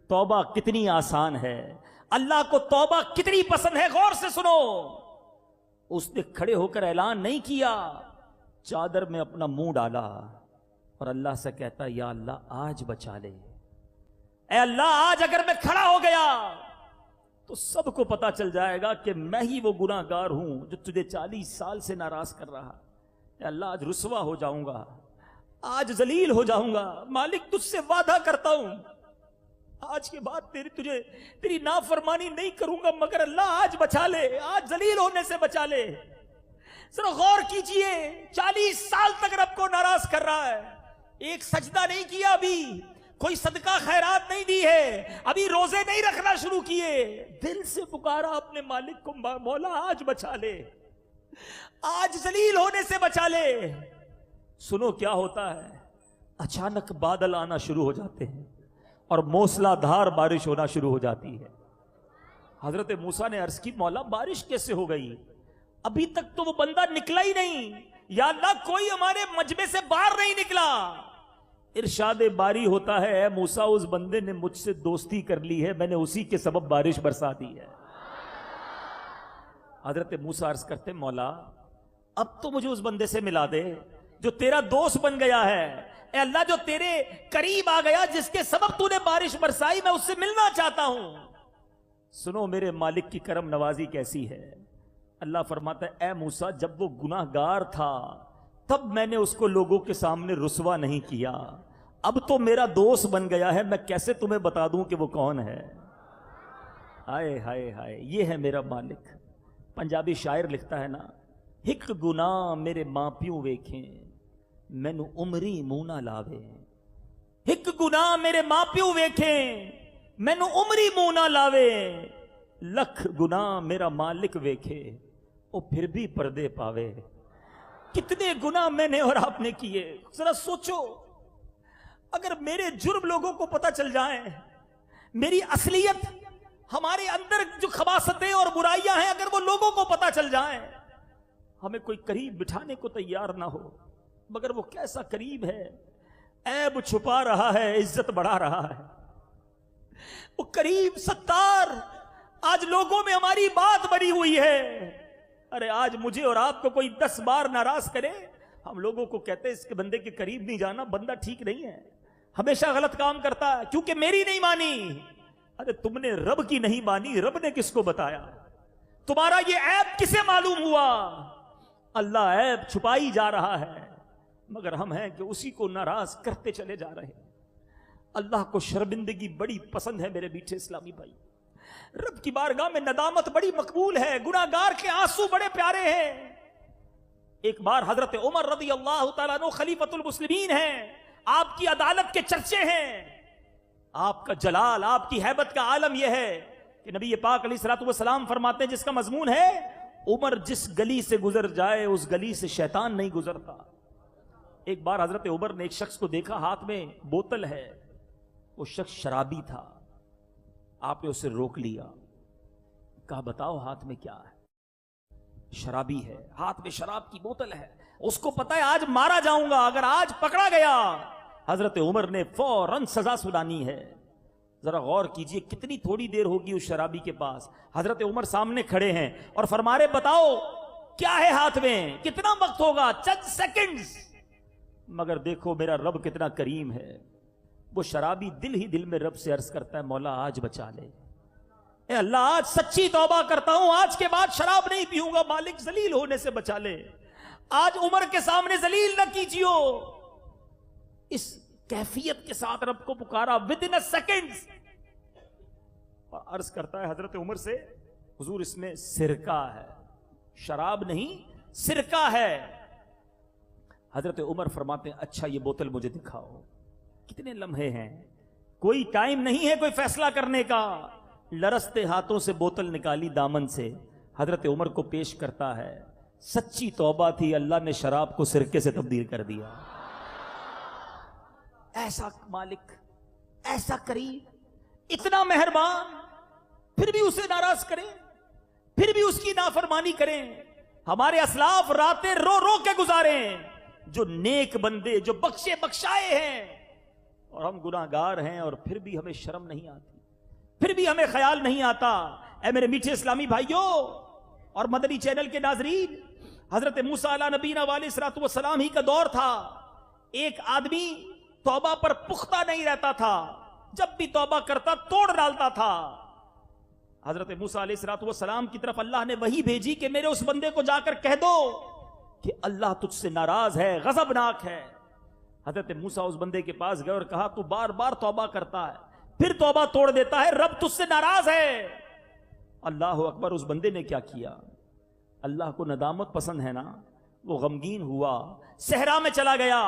توبہ کتنی آسان ہے, اللہ کو توبہ کتنی پسند ہے, غور سے سنو. اس نے کھڑے ہو کر اعلان نہیں کیا, چادر میں اپنا منہ ڈالا اور اللہ سے کہتا یا اللہ آج بچا لے. اے اللہ آج اگر میں کھڑا ہو گیا تو سب کو پتا چل جائے گا کہ میں ہی وہ گناہگار ہوں جو تجھے 40 سال سے ناراض کر رہا. اے اللہ آج رسوا ہو جاؤں گا، آج ذلیل ہو جاؤں گا، مالک تجھ سے وعدہ کرتا ہوں آج کے بعد تیری نافرمانی نہیں کروں گا، مگر اللہ آج بچا لے، آج ذلیل ہونے سے بچا لے۔ ذرا غور کیجئے، 40 سال تک رب کو ناراض کر رہا ہے، ایک سجدہ نہیں کیا، ابھی کوئی صدقہ خیرات نہیں دی ہے، ابھی روزے نہیں رکھنا شروع کیے، دل سے پکارا اپنے مالک کو، مولا آج بچا لے، آج ذلیل ہونے سے بچا لے۔ سنو کیا ہوتا ہے، اچانک بادل آنا شروع ہو جاتے ہیں اور موسلا دھار بارش ہونا شروع ہو جاتی ہے۔ حضرت موسیٰ نے عرض کی مولا بارش کیسے ہو گئی، ابھی تک تو وہ بندہ نکلا ہی نہیں، یا اللہ کوئی ہمارے مجمع سے باہر نہیں نکلا۔ ارشاد باری ہوتا ہے اے موسیٰ اس بندے نے مجھ سے دوستی کر لی ہے، میں نے اسی کے سبب بارش برسا دی ہے۔ حضرت موسیٰ عرض کرتے مولا اب تو مجھے اس بندے سے ملا دے جو تیرا دوست بن گیا ہے، اے اللہ جو تیرے قریب آ گیا، جس کے سبب تو نے بارش برسائی، میں اس سے ملنا چاہتا ہوں۔ سنو میرے مالک کی کرم نوازی کیسی ہے۔ اللہ فرماتا ہے اے موسیٰ جب وہ گناہ گار تھا تب میں نے اس کو لوگوں کے سامنے رسوا نہیں کیا، اب تو میرا دوست بن گیا ہے، میں کیسے تمہیں بتا دوں کہ وہ کون ہے۔ ہائے ہائے ہائے، یہ ہے میرا مالک۔ پنجابی شاعر لکھتا ہے نا، ہک گناہ میرے ماں پیو ویکھیں مینو عمری منہ نہ لاوے، ہک گناہ میرے ماں پیو ویکھیں مینو عمری منہ نہ لاوے، لکھ گناہ میرا مالک ویکھے وہ پھر بھی پردے پاوے۔ کتنے گناہ میں نے اور آپ نے کیے، ذرا سوچو اگر میرے جرم لوگوں کو پتہ چل جائیں، میری اصلیت، ہمارے اندر جو خباثتیں اور برائیاں ہیں اگر وہ لوگوں کو پتہ چل جائیں، ہمیں کوئی قریب بٹھانے کو تیار نہ ہو، مگر وہ کیسا قریب ہے، عیب چھپا رہا ہے عزت بڑھا رہا ہے، وہ قریب ستار آج لوگوں میں ہماری بات بنی ہوئی ہے۔ ارے آج مجھے اور آپ کو کوئی 10 بار ناراض کرے، ہم لوگوں کو کہتے ہیں اس کے بندے کے قریب نہیں جانا، بندہ ٹھیک نہیں ہے، ہمیشہ غلط کام کرتا ہے، کیونکہ میری نہیں مانی۔ ارے تم نے رب کی نہیں مانی، رب نے کس کو بتایا؟ تمہارا یہ عیب کسے معلوم ہوا؟ اللہ عیب چھپائی جا رہا ہے، مگر ہم ہیں کہ اسی کو ناراض کرتے چلے جا رہے ہیں۔ اللہ کو شرمندگی بڑی پسند ہے میرے میٹھے اسلامی بھائی، رب کی بارگاہ میں ندامت بڑی مقبول ہے، گناہگار کے آنسو بڑے پیارے ہیں۔ ایک بار حضرت عمر رضی اللہ تعالیٰ عنہ خلیفۃ المسلمین ہیں، آپ کی عدالت کے چرچے ہیں، آپ کا جلال، آپ کی ہیبت کا عالم یہ ہے کہ نبی پاک علیہ الصلوۃ والسلام فرماتے ہیں، جس کا مضمون ہے عمر جس گلی سے گزر جائے اس گلی سے شیطان نہیں گزرتا۔ ایک بار حضرت عمر نے ایک شخص کو دیکھا، ہاتھ میں بوتل ہے، وہ شخص شرابی تھا، آپ نے اسے روک لیا، کہا بتاؤ ہاتھ میں کیا ہے؟ شرابی ہے، ہاتھ میں شراب کی بوتل ہے، اس کو پتا ہے آج مارا جاؤں گا، اگر آج پکڑا گیا حضرت عمر نے فوراً سزا سنانی ہے۔ ذرا غور کیجئے کتنی تھوڑی دیر ہوگی اس شرابی کے پاس، حضرت عمر سامنے کھڑے ہیں اور فرما رہے بتاؤ کیا ہے ہاتھ میں، کتنا وقت ہوگا؟ چند سیکنڈز۔ مگر دیکھو میرا رب کتنا کریم ہے، وہ شرابی دل ہی دل میں رب سے عرض کرتا ہے مولا آج بچا لے، اے اللہ آج سچی توبہ کرتا ہوں، آج کے بعد شراب نہیں پیوں گا، مالک ذلیل ہونے سے بچا لے، آج عمر کے سامنے ذلیل نہ کیجیو۔ اس کیفیت کے ساتھ رب کو پکارا ودن اے سیکنڈز، اور عرض کرتا ہے حضرت عمر سے حضور اس میں سرکہ ہے، شراب نہیں سرکہ ہے۔ حضرت عمر فرماتے ہیں اچھا یہ بوتل مجھے دکھاؤ۔ کتنے لمحے ہیں، کوئی ٹائم نہیں ہے کوئی فیصلہ کرنے کا، لرزتے ہاتھوں سے بوتل نکالی دامن سے، حضرت عمر کو پیش کرتا ہے، سچی توبہ تھی، اللہ نے شراب کو سرکے سے تبدیل کر دیا۔ ایسا مالک، ایسا قریب، اتنا مہربان، پھر بھی اسے ناراض کریں، پھر بھی اس کی نافرمانی کریں۔ ہمارے اسلاف راتیں رو رو کے گزاریں، جو نیک بندے، جو بخشے بخشائے ہیں، اور ہم گناہگار ہیں، اور پھر بھی ہمیں شرم نہیں آتی، پھر بھی ہمیں خیال نہیں آتا۔ اے میرے میٹھے اسلامی بھائیوں اور مدنی چینل کے ناظرین، حضرت موسیٰ علیہ نبینا علیہ الصلوۃ والسلام ہی کا دور تھا، ایک آدمی توبہ پر پختہ نہیں رہتا تھا، جب بھی توبہ کرتا توڑ ڈالتا تھا۔ حضرت موسیٰ علیہ الصلوۃ والسلام کی طرف اللہ نے وحی بھیجی کہ میرے اس بندے کو جا کر کہہ دو کہ اللہ تجھ سے ناراض ہے، غضبناک ہے۔ حضرت موسیٰ اس بندے کے پاس گئے اور کہا تو بار بار توبہ کرتا ہے، پھر توبہ توڑ دیتا ہے، رب تجھ سے ناراض ہے۔ اللہ اکبر۔ اس بندے نے کیا کیا؟ اللہ کو ندامت پسند ہے نا، وہ غمگین ہوا، صحرا میں چلا گیا،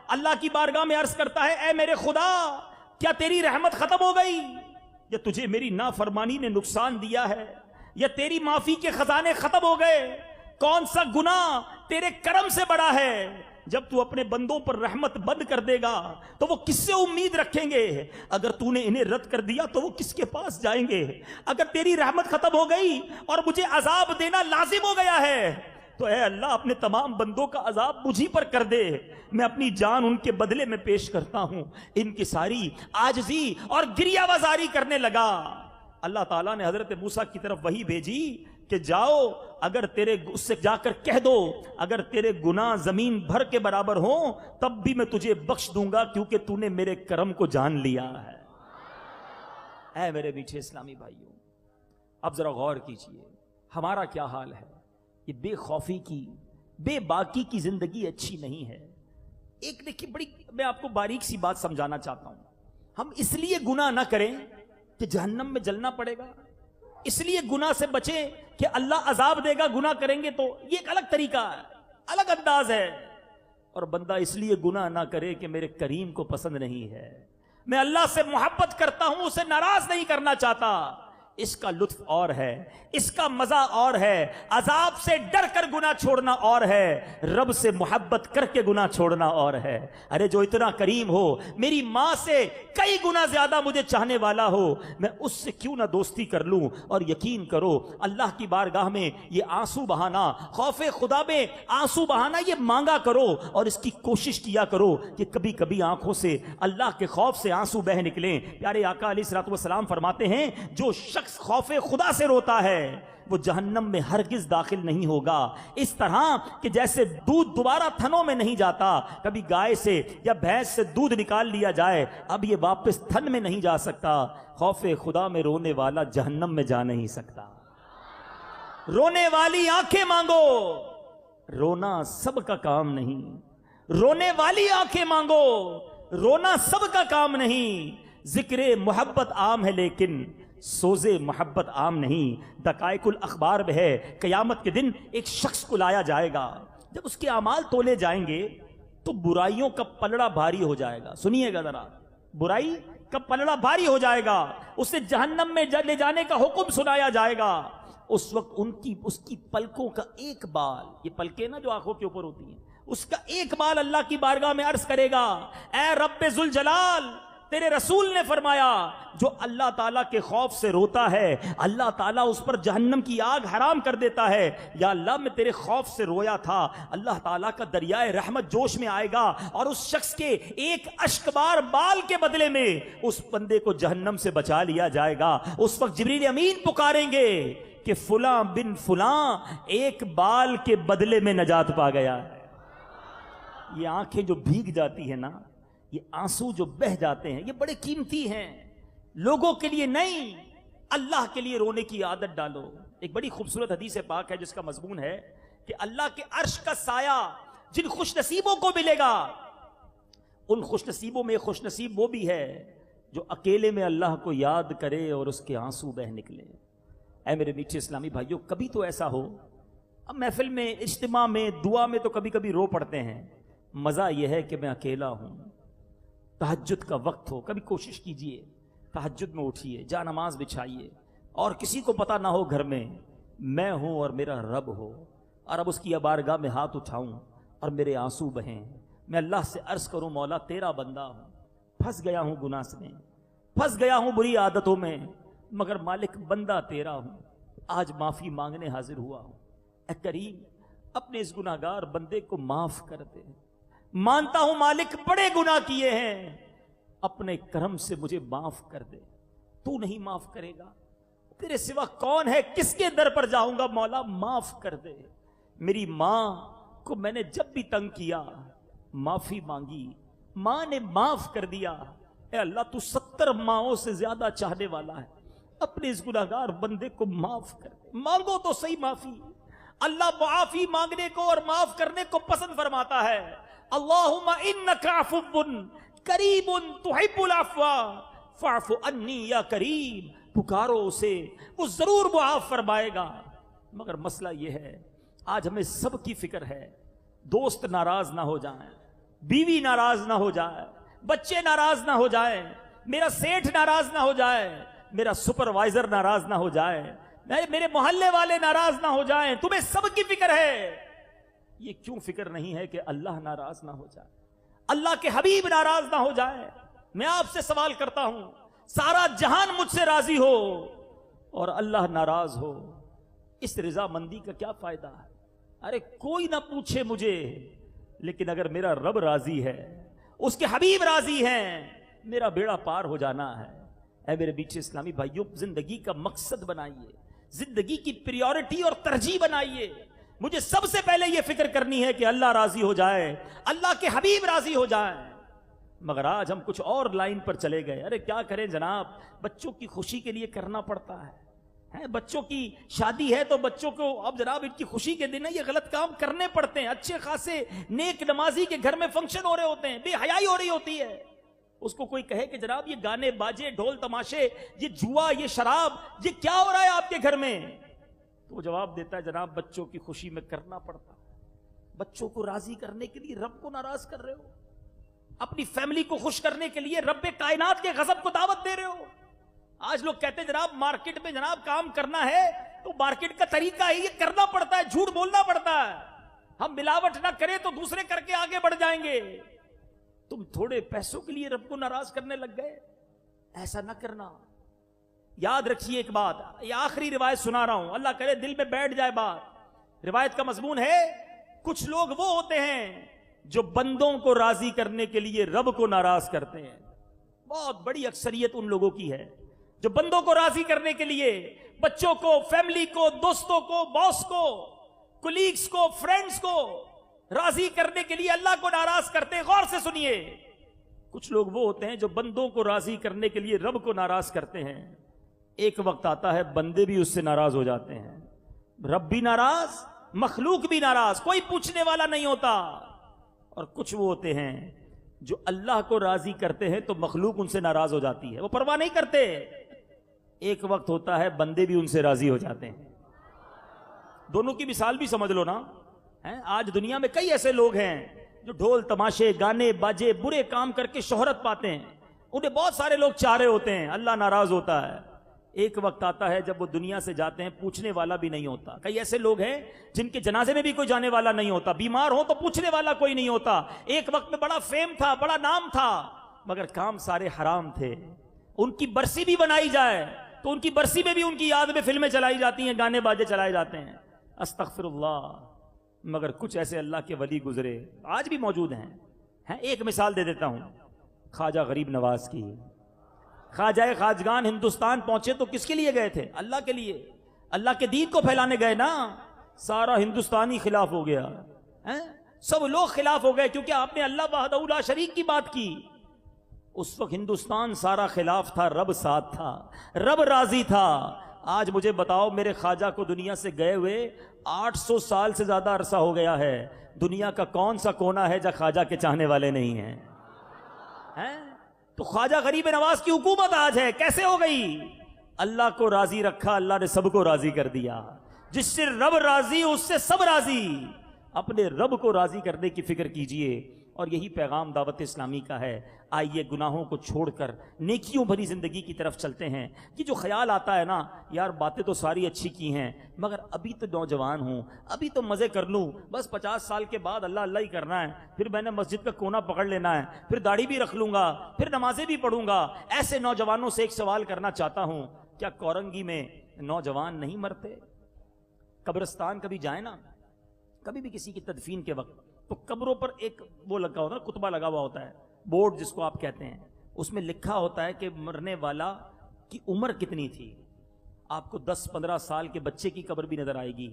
اللہ کی بارگاہ میں عرض کرتا ہے اے میرے خدا، کیا تیری رحمت ختم ہو گئی؟ یا تجھے میری نافرمانی نے نقصان دیا ہے؟ یا تیری معافی کے خزانے ختم ہو گئے؟ کون سا گناہ تیرے کرم سے بڑا ہے؟ جب تو اپنے بندوں پر رحمت بند کر دے گا تو وہ کس سے امید رکھیں گے؟ اگر تو نے انہیں رد کر دیا تو وہ کس کے پاس جائیں گے؟ اگر تیری رحمت ختم ہو گئی اور مجھے عذاب دینا لازم ہو گیا ہے تو اے اللہ اپنے تمام بندوں کا عذاب مجھی پر کر دے، میں اپنی جان ان کے بدلے میں پیش کرتا ہوں۔ ان کی ساری عاجزی اور گریہ وزاری کرنے لگا۔ اللہ تعالیٰ نے حضرت موسیٰ کی طرف وحی بھیجی کہ جاؤ، اگر تیرے اس سے جا کر کہہ دو اگر تیرے گناہ زمین بھر کے برابر ہوں تب بھی میں تجھے بخش دوں گا، کیونکہ تو نے میرے کرم کو جان لیا ہے۔ اے میرے میٹھے اسلامی بھائیوں، اب ذرا غور کیجئے ہمارا کیا حال ہے۔ یہ بے خوفی کی، بے باکی کی زندگی اچھی نہیں ہے۔ ایک دیکھیے، بڑی میں آپ کو باریک سی بات سمجھانا چاہتا ہوں۔ ہم اس لیے گناہ نہ کریں کہ جہنم میں جلنا پڑے گا، اس لیے گناہ سے بچیں کہ اللہ عذاب دے گا، گناہ کریں گے تو یہ ایک الگ طریقہ ہے، الگ انداز ہے۔ اور بندہ اس لیے گناہ نہ کرے کہ میرے کریم کو پسند نہیں ہے، میں اللہ سے محبت کرتا ہوں، اسے ناراض نہیں کرنا چاہتا۔ اس کا لطف اور ہے، اس کا مزہ اور ہے۔ عذاب سے ڈر کر گناہ چھوڑنا اور ہے، رب سے محبت کر کے گناہ چھوڑنا اور ہے۔ ارے جو اتنا کریم ہو، میری ماں سے کئی گنا زیادہ مجھے چاہنے والا ہو، میں اس سے کیوں نہ دوستی کر لوں؟ اور یقین کرو اللہ کی بارگاہ میں یہ آنسو بہانا، خوف خدا میں آنسو بہانا، یہ مانگا کرو اور اس کی کوشش کیا کرو کہ کبھی کبھی آنکھوں سے اللہ کے خوف سے آنسو بہ نکلیں۔ پیارے آقا علیہ الصلوۃ والسلام فرماتے ہیں جو شخص خوف خدا سے روتا ہے وہ جہنم میں ہرگز داخل نہیں ہوگا۔ اس طرح کہ جیسے دودھ دوبارہ تھنوں میں نہیں جاتا، کبھی گائے سے یا بھینس سے دودھ نکال لیا جائے اب یہ واپس تھن میں نہیں جا سکتا، خوف خدا میں رونے والا جہنم میں جا نہیں سکتا۔ رونے والی آنکھیں مانگو، رونا سب کا کام نہیں۔ رونے والی آنکھیں مانگو، رونا سب کا کام نہیں۔ ذکر محبت عام ہے لیکن سوزے محبت عام نہیں۔ دقائق الاخبار میں ہے قیامت کے دن ایک شخص کو لایا جائے گا، جب اس کے اعمال تولے جائیں گے تو برائیوں کا پلڑا بھاری ہو جائے گا۔ سنیے گا ذرا، برائی کا پلڑا بھاری ہو جائے گا، اسے جہنم میں لے جانے کا حکم سنایا جائے گا۔ اس وقت اس کی پلکوں کا ایک بال، یہ پلکیں نا جو آنکھوں کے اوپر ہوتی ہیں، اس کا ایک بال اللہ کی بارگاہ میں عرض کرے گا اے رب ذوالجلال، تیرے رسول نے فرمایا جو اللہ تعالیٰ کے خوف سے روتا ہے اللہ تعالیٰ اس پر جہنم کی آگ حرام کر دیتا ہے۔ یا اللہ میں تیرے خوف سے رویا تھا، اللہ تعالیٰ کا دریائے رحمت جوش میں آئے گا اور اس شخص کے ایک اشک بار بال کے بدلے میں اس بندے کو جہنم سے بچا لیا جائے گا۔ اس وقت جبریل امین پکاریں گے کہ فلاں بن فلاں ایک بال کے بدلے میں نجات پا گیا ہے۔ یہ آنکھیں جو بھیگ جاتی ہیں نا، یہ آنسو جو بہ جاتے ہیں، یہ بڑے قیمتی ہیں۔ لوگوں کے لیے نہیں، اللہ کے لیے رونے کی عادت ڈالو۔ ایک بڑی خوبصورت حدیث پاک ہے جس کا مضمون ہے کہ اللہ کے عرش کا سایہ جن خوش نصیبوں کو ملے گا، ان خوش نصیبوں میں خوش نصیب وہ بھی ہے جو اکیلے میں اللہ کو یاد کرے اور اس کے آنسو بہ نکلے۔ اے میرے میٹھے اسلامی بھائیوں، کبھی تو ایسا ہو، اب محفل میں، اجتماع میں، دعا میں تو کبھی کبھی رو پڑتے ہیں، مزہ یہ ہے کہ میں اکیلا ہوں، تہجد کا وقت ہو، کبھی کوشش کیجئے تہجد میں اٹھیے، جا نماز بچھائیے اور کسی کو پتا نہ ہو گھر میں ہوں اور میرا رب ہو، اور اب اس کی بارگاہ میں ہاتھ اٹھاؤں اور میرے آنسو بہیں، میں اللہ سے عرض کروں مولا تیرا بندہ ہوں، پھنس گیا ہوں گناہ میں، پھنس گیا ہوں بری عادتوں میں، مگر مالک بندہ تیرا ہوں، آج معافی مانگنے حاضر ہوا ہوں۔ اے کریم اپنے اس گناہگار بندے کو معاف کر دے، مانتا ہوں مالک بڑے گناہ کیے ہیں، اپنے کرم سے مجھے معاف کر دے۔ تو نہیں معاف کرے گا، تیرے سوا کون ہے، کس کے در پر جاؤں گا؟ مولا معاف کر دے۔ میری ماں کو میں نے جب بھی تنگ کیا معافی مانگی، ماں نے معاف کر دیا۔ اے اللہ تو 70 ماؤں سے زیادہ چاہنے والا ہے، اپنے اس گناہگار بندے کو معاف کر دے۔ مانگو تو صحیح معافی، اللہ معافی مانگنے کو اور معاف کرنے کو پسند فرماتا ہے. اللہم انک عفو کریم تحب العفو فاعف عنی یا کریم. پکارو اسے، وہ ضرور معاف فرمائے گا. مگر مسئلہ یہ ہے آج ہمیں سب کی فکر ہے دوست ناراض نہ ہو جائیں، بیوی ناراض نہ ہو جائے، بچے ناراض نہ ہو جائیں، میرا سیٹھ ناراض نہ ہو جائے، میرا سپروائزر ناراض نہ ہو جائے، میرے محلے والے ناراض نہ ہو جائیں. تمہیں سب کی فکر ہے. یہ کیوں فکر نہیں ہے کہ اللہ ناراض نہ ہو جائے، اللہ کے حبیب ناراض نہ ہو جائے؟ میں آپ سے سوال کرتا ہوں، سارا جہان مجھ سے راضی ہو اور اللہ ناراض ہو، اس رضا مندی کا کیا فائدہ ہے؟ ارے کوئی نہ پوچھے مجھے، لیکن اگر میرا رب راضی ہے، اس کے حبیب راضی ہیں، میرا بیڑا پار ہو جانا ہے. اے میرے بیچے اسلامی بھائیوں، زندگی کا مقصد بنائیے، زندگی کی پریورٹی اور ترجیح بنائیے. مجھے سب سے پہلے یہ فکر کرنی ہے کہ اللہ راضی ہو جائے، اللہ کے حبیب راضی ہو جائیں. مگر آج ہم کچھ اور لائن پر چلے گئے. ارے کیا کریں جناب، بچوں کی خوشی کے لیے کرنا پڑتا ہے. بچوں کی شادی ہے تو بچوں کو اب جناب ان کی خوشی کے دن یہ غلط کام کرنے پڑتے ہیں. اچھے خاصے نیک نمازی کے گھر میں فنکشن ہو رہے ہوتے ہیں، بے حیائی ہو رہی ہوتی ہے. اس کو کوئی کہے کہ جناب یہ گانے باجے ڈھول تماشے، یہ جوا، یہ شراب، یہ کیا ہو رہا ہے آپ کے گھر میں؟ تو وہ جواب دیتا ہے جناب بچوں کی خوشی میں کرنا پڑتا ہے. بچوں کو راضی کرنے کے لیے رب کو ناراض کر رہے ہو، اپنی فیملی کو خوش کرنے کے لیے رب کائنات کے غضب کو دعوت دے رہے ہو. آج لوگ کہتے ہیں جناب مارکیٹ میں جناب کام کرنا ہے تو مارکیٹ کا طریقہ ہے یہ کرنا پڑتا ہے، جھوٹ بولنا پڑتا ہے. ہم ملاوٹ نہ کریں تو دوسرے کر کے آگے بڑھ جائیں گے. تم تھوڑے پیسوں کے لیے رب کو ناراض کرنے لگ گئے. ایسا نہ کرنا. یاد رکھیے ایک بات، یہ آخری روایت سنا رہا ہوں، اللہ کرے دل میں بیٹھ جائے بات. روایت کا مضمون ہے کچھ لوگ وہ ہوتے ہیں جو بندوں کو راضی کرنے کے لیے رب کو ناراض کرتے ہیں. بہت بڑی اکثریت ان لوگوں کی ہے جو بندوں کو راضی کرنے کے لیے بچوں کو، فیملی کو، دوستوں کو، باس کو، کولیگز کو، فرینڈز کو راضی کرنے کے لیے اللہ کو ناراض کرتے ہیں. غور سے سنیے، کچھ لوگ وہ ہوتے ہیں جو بندوں کو راضی کرنے کے لیے رب کو ناراض کرتے ہیں. ایک وقت آتا ہے بندے بھی اس سے ناراض ہو جاتے ہیں، رب بھی ناراض، مخلوق بھی ناراض، کوئی پوچھنے والا نہیں ہوتا. اور کچھ وہ ہوتے ہیں جو اللہ کو راضی کرتے ہیں تو مخلوق ان سے ناراض ہو جاتی ہے، وہ پرواہ نہیں کرتے. ایک وقت ہوتا ہے بندے بھی ان سے راضی ہو جاتے ہیں. دونوں کی مثال بھی سمجھ لو نا. آج دنیا میں کئی ایسے لوگ ہیں جو ڈھول تماشے، گانے باجے، برے کام کر کے شہرت پاتے ہیں. انہیں بہت سارے لوگ چاہ رہے ہوتے ہیں، اللہ ناراض ہوتا ہے. ایک وقت آتا ہے جب وہ دنیا سے جاتے ہیں پوچھنے والا بھی نہیں ہوتا. کئی ایسے لوگ ہیں جن کے جنازے میں بھی کوئی جانے والا نہیں ہوتا، بیمار ہو تو پوچھنے والا کوئی نہیں ہوتا. ایک وقت میں بڑا فیم تھا، بڑا نام تھا، مگر کام سارے حرام تھے. ان کی برسی بھی بنائی جائے تو ان کی برسی میں بھی ان کی یاد میں فلمیں چلائی جاتی ہیں، گانے باجے چلائے جاتے ہیں. استغفر اللہ. مگر کچھ ایسے اللہ کے ولی گزرے، آج بھی موجود ہیں. ایک مثال دے دیتا ہوں خواجہ غریب نواز کی. خواجہ خواجگان ہندوستان پہنچے تو کس کے لیے گئے تھے؟ اللہ کے لیے. اللہ کے دین کو پھیلانے گئے نا. سارا ہندوستان ہی خلاف ہو گیا، سب لوگ خلاف ہو گئے کیونکہ آپ نے اللہ وحدہ لا شریک کی بات کی. اس وقت ہندوستان سارا خلاف تھا، رب ساتھ تھا، رب راضی تھا. آج مجھے بتاؤ میرے خواجہ کو دنیا سے گئے ہوئے 800 سال سے زیادہ عرصہ ہو گیا ہے. دنیا کا کون سا کونا ہے جہاں خواجہ کے چاہنے والے نہیں ہیں؟ تو خواجہ غریب نواز کی حکومت آج ہے، کیسے ہو گئی؟ اللہ کو راضی رکھا، اللہ نے سب کو راضی کر دیا. جس سے رب راضی اس سے سب راضی. اپنے رب کو راضی کرنے کی فکر کیجئے، اور یہی پیغام دعوت اسلامی کا ہے. آئیے گناہوں کو چھوڑ کر نیکیوں بھری زندگی کی طرف چلتے ہیں. یہ جو خیال آتا ہے نا یار باتیں تو ساری اچھی کی ہیں مگر ابھی تو نوجوان ہوں، ابھی تو مزے کر لوں، بس 50 سال کے بعد اللہ اللہ ہی کرنا ہے، پھر میں نے مسجد کا کونا پکڑ لینا ہے، پھر داڑھی بھی رکھ لوں گا، پھر نمازیں بھی پڑھوں گا. ایسے نوجوانوں سے ایک سوال کرنا چاہتا ہوں، کیا کورنگی میں نوجوان نہیں مرتے؟ قبرستان کبھی جائیں نا، کبھی بھی کسی کی تدفین کے وقت تو قبروں پر ایک وہ لگا ہوتا ہے، کتبہ لگا ہوا ہوتا ہے، بورڈ جس کو آپ کہتے ہیں. اس میں لکھا ہوتا ہے کہ مرنے والا کی عمر کتنی تھی. آپ کو 10-15 سال کے بچے کی قبر بھی نظر آئے گی،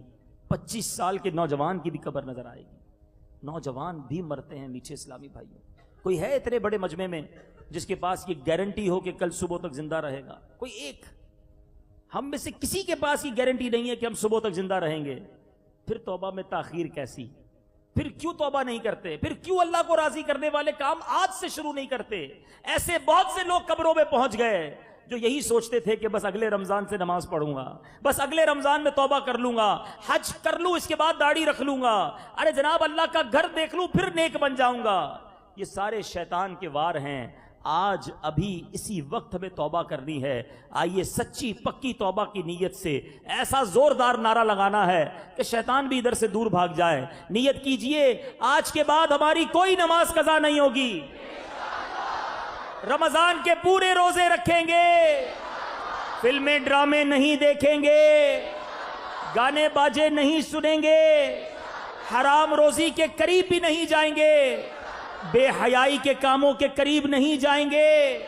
25 سال کے نوجوان کی بھی قبر نظر آئے گی. نوجوان بھی مرتے ہیں میٹھے اسلامی بھائیوں. کوئی ہے اتنے بڑے مجمع میں جس کے پاس یہ گارنٹی ہو کہ کل صبح تک زندہ رہے گا؟ کوئی ایک. ہم میں سے کسی کے پاس یہ گارنٹی نہیں ہے کہ ہم صبح تک زندہ رہیں گے. پھر توبہ میں تاخیر کیسی؟ پھر کیوں توبہ نہیں کرتے؟ پھر کیوں اللہ کو راضی کرنے والے کام آج سے شروع نہیں کرتے؟ ایسے بہت سے لوگ قبروں میں پہنچ گئے جو یہی سوچتے تھے کہ بس اگلے رمضان سے نماز پڑھوں گا، بس اگلے رمضان میں توبہ کر لوں گا، حج کر لوں، اس کے بعد داڑھی رکھ لوں گا، ارے جناب اللہ کا گھر دیکھ لوں پھر نیک بن جاؤں گا۔ یہ سارے شیطان کے وار ہیں۔ آج ابھی اسی وقت ہمیں توبہ کرنی ہے۔ آئیے سچی پکی توبہ کی نیت سے ایسا زوردار نعرہ لگانا ہے کہ شیطان بھی ادھر سے دور بھاگ جائے۔ نیت کیجئے آج کے بعد ہماری کوئی نماز قضا نہیں ہوگی، رمضان کے پورے روزے رکھیں گے، فلمیں ڈرامے نہیں دیکھیں گے، گانے باجے نہیں سنیں گے، حرام روزی کے قریب بھی نہیں جائیں گے، بے حیائی کے کاموں کے قریب نہیں جائیں گے۔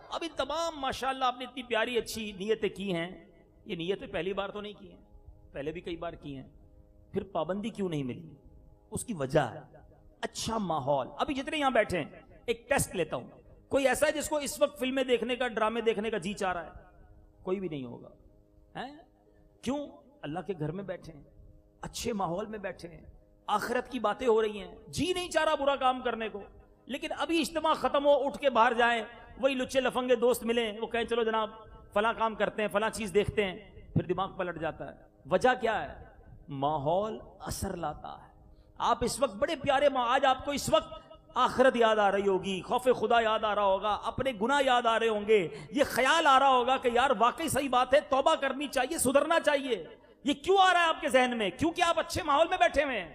اب ان تمام ماشاءاللہ آپ نے اتنی پیاری اچھی نیتیں کی ہیں، یہ نیتیں پہلی بار تو نہیں کی ہیں، پہلے بھی کئی بار کی ہیں، پھر پابندی کیوں نہیں ملی؟ اس کی وجہ ہے اچھا ماحول۔ ابھی جتنے یہاں بیٹھے ہیں ایک ٹیسٹ لیتا ہوں، کوئی ایسا ہے جس کو اس وقت فلمیں دیکھنے کا، ڈرامے دیکھنے کا جی چاہ رہا ہے؟ کوئی بھی نہیں ہوگا۔ کیوں؟ اللہ کے گھر میں بیٹھے ہیں، اچھے ماحول میں بیٹھے ہیں، آخرت کی باتیں ہو رہی ہیں، جی نہیں چاہ رہا برا کام کرنے کو، لیکن ابھی اجتماع ختم ہو اٹھ کے باہر جائیں، وہی لچے لفنگے دوست ملیں، وہ کہیں چلو جناب فلاں کام کرتے ہیں، فلاں چیز دیکھتے ہیں، پھر دماغ پلٹ جاتا ہے۔ وجہ کیا ہے؟ ماحول اثر لاتا ہے۔ آپ اس وقت بڑے پیارے آج آپ کو اس وقت آخرت یاد آ رہی ہوگی، خوف خدا یاد آ رہا ہوگا، اپنے گناہ یاد آ رہے ہوں گے، یہ خیال آ رہا ہوگا کہ یار واقعی صحیح بات ہے، توبہ کرنی چاہیے، سدھرنا چاہیے۔ یہ کیوں آ رہا ہے آپ کے ذہن میں؟ کیونکہ آپ اچھے ماحول میں بیٹھے ہوئے ہیں۔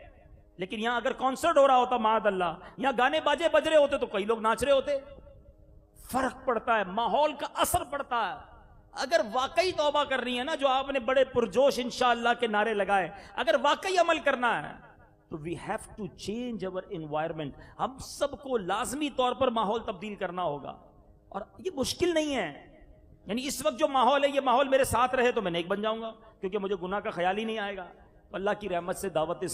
لیکن یہاں اگر کانسرٹ ہو رہا ہوتا معاذ اللہ، یہاں گانے باجے بج رہے ہوتے تو کئی لوگ ناچ رہے ہوتے۔ فرق پڑتا ہے، ماحول کا اثر پڑتا ہے۔ اگر واقعی توبہ کرنی ہے نا، جو آپ نے بڑے پرجوش انشاءاللہ کے نعرے لگائے، اگر واقعی عمل کرنا ہے تو we have to change our environment۔ ہم سب کو لازمی طور پر ماحول تبدیل کرنا ہوگا، اور یہ مشکل نہیں ہے۔ یعنی اس وقت جو ماحول ہے، یہ ماحول میرے ساتھ رہے تو میں نیک بن جاؤں گا، کیونکہ مجھے گناہ کا خیال ہی نہیں آئے گا۔ اللہ کی رحمت سے دعوت